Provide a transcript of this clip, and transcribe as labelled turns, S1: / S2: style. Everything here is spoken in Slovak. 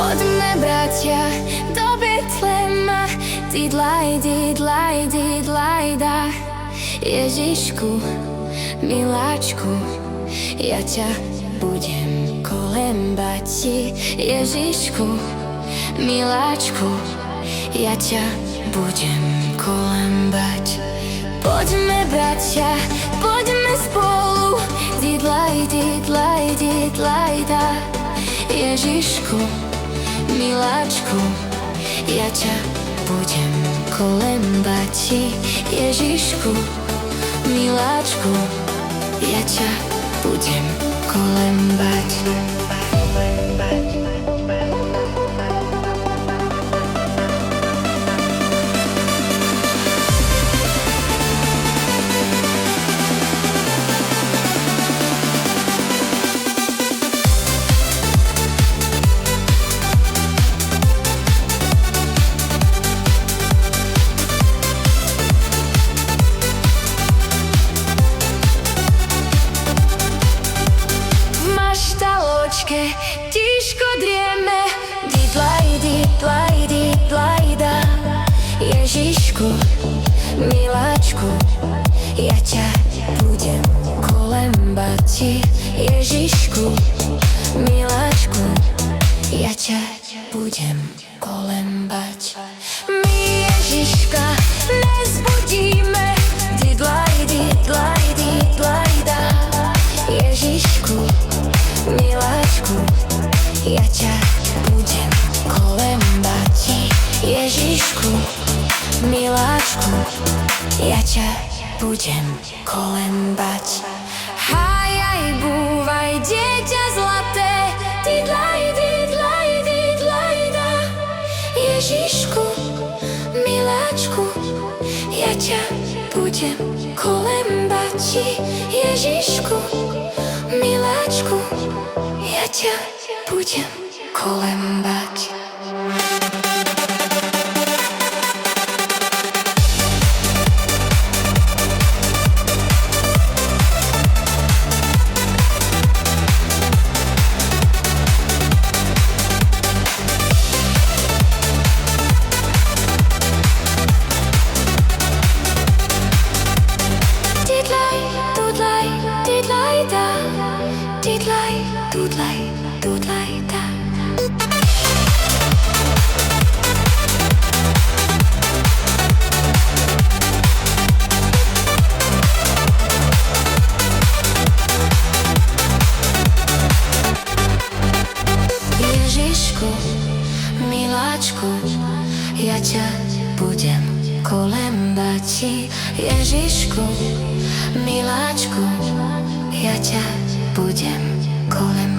S1: Poďme, bratia, do Betlema, didlaj, didlaj, didlaj, da. Ježišku, miláčku, ja ťa budem kolembať ti. Ježišku, miláčku, ja ťa budem kolembať. Poďme, bratia, poďme spolu, didlaj, didlaj, didlaj, da. Ježišku, miláčku, ja ťa budem kolembať ti. Ježišku, miláčku, ja ťa budem kolembať. Tiško drieme, didlaj, didlaj, didlaj, da. Ježišku, miláčku, ja ťa budem kolembať ti. Ježišku, miláčku, ja ťa budem kolembať. My Ježiška nezbudíme, didlaj, didlaj, didlaj, da. Ježišku, miláčku, ja ťa budem kolembať ti. Ježišku, miláčku, ja ťa budem kolembať. Hájaj, búvaj, dieťa zlaté, didlaj, didlaj, didlaj, da. Ježišku, miláčku, ja ťa budem kolembať ti. Ježišku, miláčku, ja ťa budem kolembať. Didlaj, dudlaj, dudlaj, da. Ježišku, miláčku, ja ťa budem kolembať ti. Ježišku, miláčku, ja ťa budem kolembať.